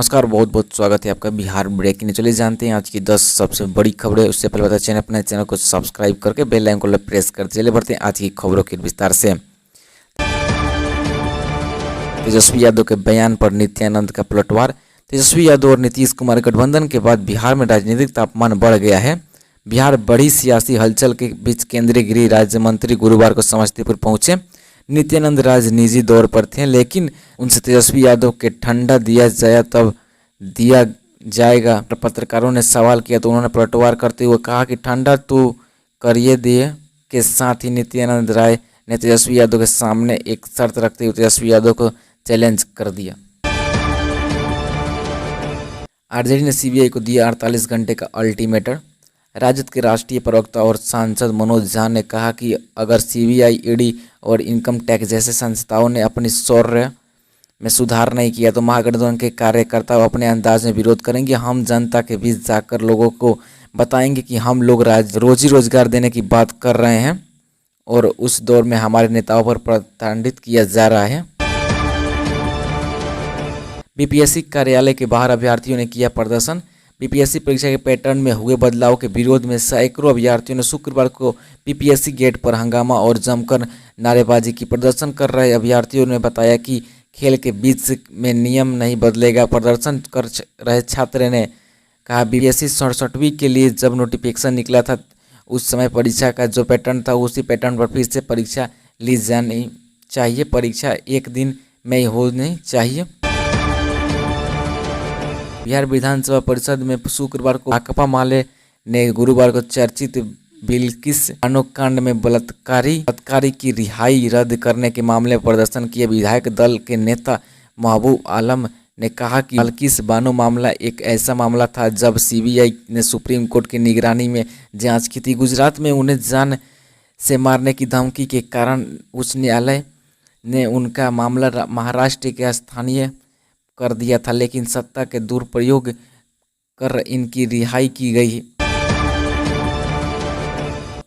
नमस्कार, बहुत बहुत स्वागत है आपका बिहार ब्रेकिंग में। चलिए जानते हैं आज की 10 सबसे बड़ी खबरें। उससे पहले बता चैनल अपने चैनल को सब्सक्राइब करके बेल आइकन को प्रेस करते चलिए बढ़ते हैं आज की खबरों के विस्तार से। तेजस्वी यादव के बयान पर नित्यानंद का पलटवार। तेजस्वी यादव और नीतीश कुमार गठबंधन के बाद बिहार में राजनीतिक तापमान बढ़ गया है। बिहार बड़ी सियासी हलचल के बीच केंद्रीय गृह राज्य मंत्री गुरुवार को समस्तीपुर पहुंचे। नित्यानंद राज निजी दौर पर थे, लेकिन उनसे तेजस्वी यादव के ठंडा दिया जाए तब दिया जाएगा। पत्रकारों ने सवाल किया तो उन्होंने पलटवार करते हुए कहा कि ठंडा तो करिए दिए। के साथ ही नित्यानंद राय ने तेजस्वी यादव के सामने एक शर्त रखते हुए तेजस्वी यादव को चैलेंज कर दिया। आरजेडी ने सीबीआई को दिया 48 घंटे का अल्टीमेटम। राजद के राष्ट्रीय प्रवक्ता और सांसद मनोज झा ने कहा कि अगर सीबीआई, ईडी और इनकम टैक्स जैसे संस्थाओं ने अपनी शौर्य में सुधार नहीं किया तो महागठबंधन के कार्यकर्ता अपने अंदाज में विरोध करेंगे। हम जनता के बीच जाकर लोगों को बताएंगे कि हम लोग रोजी रोजगार देने की बात कर रहे हैं और उस दौर में हमारे नेताओं पर प्रताड़ित किया जा रहा है। बीपीएससी कार्यालय के बाहर अभ्यर्थियों ने किया प्रदर्शन। बीपीएससी परीक्षा के पैटर्न में हुए बदलाव के विरोध में सैकड़ों अभ्यर्थियों ने शुक्रवार को बीपीएससी गेट पर हंगामा और जमकर नारेबाजी की। प्रदर्शन कर रहे अभ्यर्थियों ने बताया कि खेल के बीच में नियम नहीं बदलेगा। प्रदर्शन कर रहे छात्र ने कहा बीपीएससी 67वीं के लिए जब नोटिफिकेशन निकला था उस समय परीक्षा का जो पैटर्न था उसी पैटर्न पर फिर से परीक्षा ली जानी चाहिए। परीक्षा एक दिन में ही होनी चाहिए। बिहार विधानसभा परिषद में शुक्रवार को भाकपा माले ने गुरुवार को चर्चित बिल्किस बानो कांड में बलात्कारी की रिहाई रद्द करने के मामले में प्रदर्शन किया। विधायक दल के नेता महबूब आलम ने कहा कि बिल्किस बानो मामला एक ऐसा मामला था जब सीबीआई ने सुप्रीम कोर्ट की निगरानी में जांच की थी। गुजरात में उन्हें जान से मारने की धमकी के कारण उच्च न्यायालय ने उनका मामला महाराष्ट्र के स्थानीय कर दिया था, लेकिन सत्ता के दुरुपयोग कर इनकी रिहाई की गई।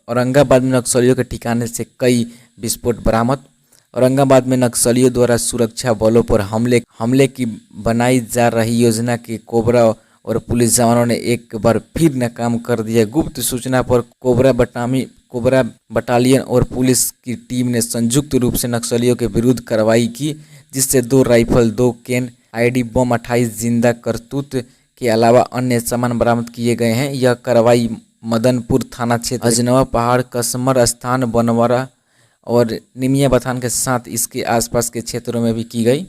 औरंगाबाद में नक्सलियों के ठिकाने से कई विस्फोट बरामद। औरंगाबाद में नक्सलियों द्वारा सुरक्षा बलों पर हमले की बनाई जा रही योजना के कोबरा और पुलिस जवानों ने एक बार फिर नाकाम कर दिया। गुप्त सूचना पर कोबरा बटालियन और पुलिस की टीम ने संयुक्त रूप से नक्सलियों के विरुद्ध कार्रवाई की, जिससे 2 राइफल, 2 कैन आईडी बम, 28 जिंदा कारतूस के अलावा अन्य सामान बरामद किए गए हैं। यह कार्रवाई मदनपुर थाना क्षेत्र, अजनवा पहाड़, कसमर स्थान, बनवरा और निमिया बथान के साथ इसके आसपास के क्षेत्रों में भी की गई।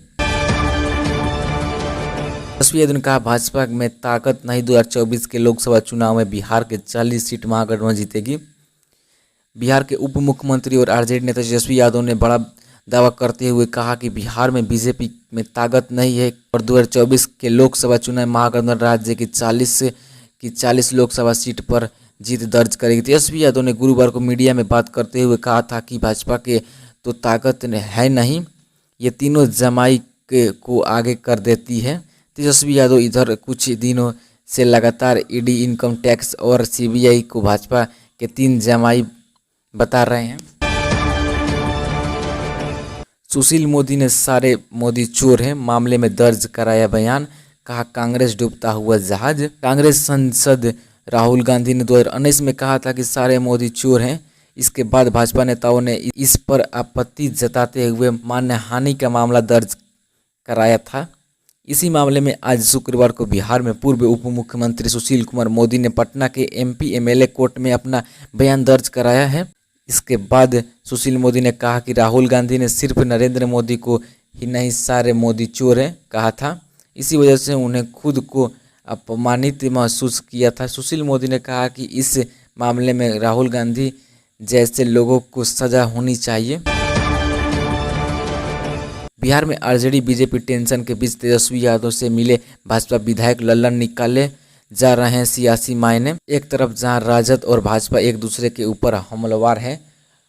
तेजस्वी यादव ने कहा भाजपा में ताकत नहीं। 2024 के लोकसभा चुनाव में बिहार के 40 सीट महागठबंधन जीतेगी। बिहार के उप मुख्यमंत्री और आरजेडी नेता तेजस्वी यादव ने बड़ा दावा करते हुए कहा कि बिहार में बीजेपी में ताकत नहीं है और 2024 के लोकसभा चुनाव महागठबंधन राज्य की 40 लोकसभा सीट पर जीत दर्ज करेगी। तेजस्वी यादव ने गुरुवार को मीडिया में बात करते हुए कहा था कि भाजपा के तो ताकत है नहीं, ये तीनों जमाई को आगे कर देती है। तेजस्वी यादव इधर कुछ दिनों से लगातार ईडी, इनकम टैक्स और सीबीआई को भाजपा के 3 जमाई बता रहे हैं। सुशील मोदी ने सारे मोदी चोर हैं मामले में दर्ज कराया बयान। कहा कांग्रेस डूबता हुआ जहाज। कांग्रेस सांसद राहुल गांधी ने 2019 में कहा था कि सारे मोदी चोर हैं। इसके बाद भाजपा नेताओं ने इस पर आपत्ति जताते हुए मानहानि का मामला दर्ज कराया था। इसी मामले में आज शुक्रवार को बिहार में पूर्व उप मुख्यमंत्री सुशील कुमार मोदी ने पटना के एमपी एमएलए कोर्ट में अपना बयान दर्ज कराया है। इसके बाद सुशील मोदी ने कहा कि राहुल गांधी ने सिर्फ नरेंद्र मोदी को ही नहीं सारे मोदी चोर हैं कहा था। इसी वजह से उन्हें खुद को अपमानित महसूस किया था। सुशील मोदी ने कहा कि इस मामले में राहुल गांधी जैसे लोगों को सजा होनी चाहिए। बिहार में आरजेडी बीजेपी टेंशन के बीच तेजस्वी यादव से मिले भाजपा विधायक लल्लन निकाले जा रहे हैं सियासी मायने। एक तरफ जहां राजद और भाजपा एक दूसरे के ऊपर हमलावर है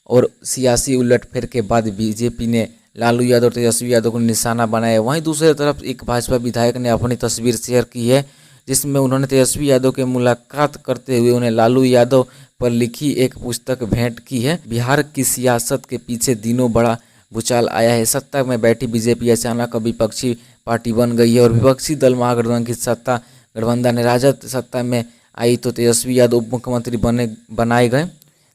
और सियासी उलटफेर के बाद बीजेपी ने लालू यादव और तेजस्वी यादव को निशाना बनाया, वहीं दूसरी तरफ एक भाजपा विधायक ने अपनी तस्वीर शेयर की है जिसमें उन्होंने तेजस्वी यादव के मुलाकात करते हुए उन्हें लालू यादव पर लिखी एक पुस्तक भेंट की है। बिहार की सियासत के पीछे दिनों बड़ा भूचाल आया है। सत्ता में बैठी बीजेपी अचानक विपक्षी पार्टी बन गई है और विपक्षी दल महागठबंधन की सत्ता गठबंधन है। राजद सत्ता में आई तो तेजस्वी यादव उप मुख्यमंत्री बनाए गए,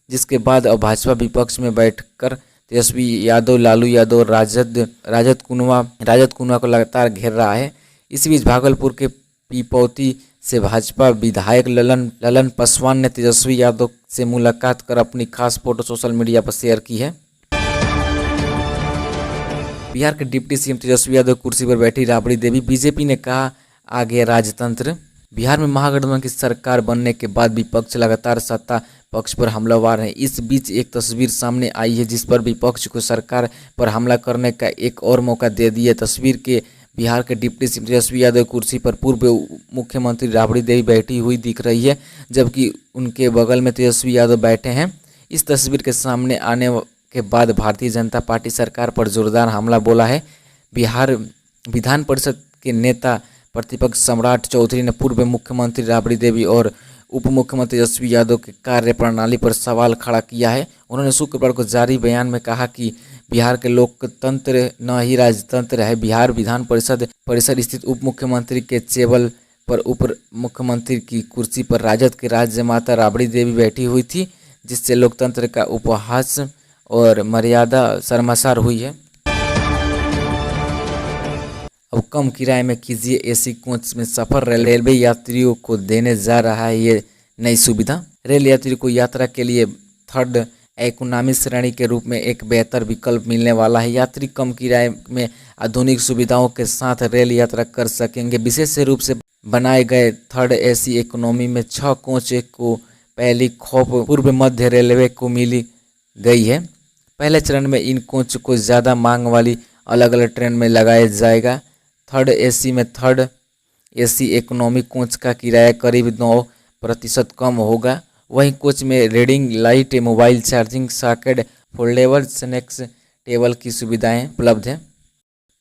जिसके बाद अब भाजपा विपक्ष में बैठकर तेजस्वी यादव, लालू यादव और राजद कुनवा को लगातार घेर रहा है। इस बीच भागलपुर के पीपौती से भाजपा विधायक ललन पासवान ने तेजस्वी यादव से मुलाकात कर अपनी खास फोटो सोशल मीडिया पर शेयर की है। बिहार के डिप्टी सीएम तेजस्वी यादव कुर्सी पर बैठी राबड़ी देवी। बीजेपी ने कहा आ गया राजतंत्र। बिहार में महागठबंधन की सरकार बनने के बाद विपक्ष लगातार सत्ता पक्ष पर हमलावर है। इस बीच एक तस्वीर सामने आई है जिस पर विपक्ष को सरकार पर हमला करने का एक और मौका दे दिया। तस्वीर के बिहार के डिप्टी सीएम तेजस्वी यादव कुर्सी पर पूर्व मुख्यमंत्री राबड़ी देवी बैठी हुई दिख रही है, जबकि उनके बगल में तेजस्वी यादव बैठे हैं। इस तस्वीर के सामने आने के बाद भारतीय जनता पार्टी सरकार पर जोरदार हमला बोला है। बिहार विधान परिषद के नेता प्रतिपक्ष सम्राट चौधरी ने पूर्व मुख्यमंत्री राबड़ी देवी और उप मुख्यमंत्री तेजस्वी यादव के कार्य प्रणाली पर सवाल खड़ा किया है। उन्होंने शुक्रवार को जारी बयान में कहा कि बिहार के लोकतंत्र न ही राजतंत्र है। बिहार विधान परिषद स्थित उप मुख्यमंत्री के टेबल पर उप मुख्यमंत्री की कुर्सी पर राजद की राज्य माता राबड़ी देवी बैठी हुई थी, जिससे लोकतंत्र का उपहास और मर्यादा शर्मसार हुई है। अब कम किराए में कीजिए एसी कोच में सफर। रेलवे यात्रियों को देने जा रहा है ये नई सुविधा। रेल यात्री को यात्रा के लिए थर्ड इकोनॉमी श्रेणी के रूप में एक बेहतर विकल्प मिलने वाला है। यात्री कम किराए में आधुनिक सुविधाओं के साथ रेल यात्रा कर सकेंगे। विशेष रूप से बनाए गए थर्ड एसी इकोनॉमी में 6 कोच को पहली खौफ पूर्व मध्य रेलवे को मिली गई है। पहले चरण में इन कोच को ज़्यादा मांग वाली अलग अलग ट्रेन में लगाया जाएगा। थर्ड एसी में थर्ड एसी इकोनॉमी कोच का किराया करीब 9% कम होगा। वहीं कोच में reading light, mobile charging socket, foldable snacks table की सुविधाएं उपलब्ध हैं।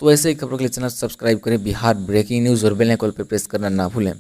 तो ऐसे ही खबरों के लिए चैनल सब्सक्राइब करें। बिहार ब्रेकिंग न्यूज़ और बेल आइकन पर प्रेस करना ना भूलें।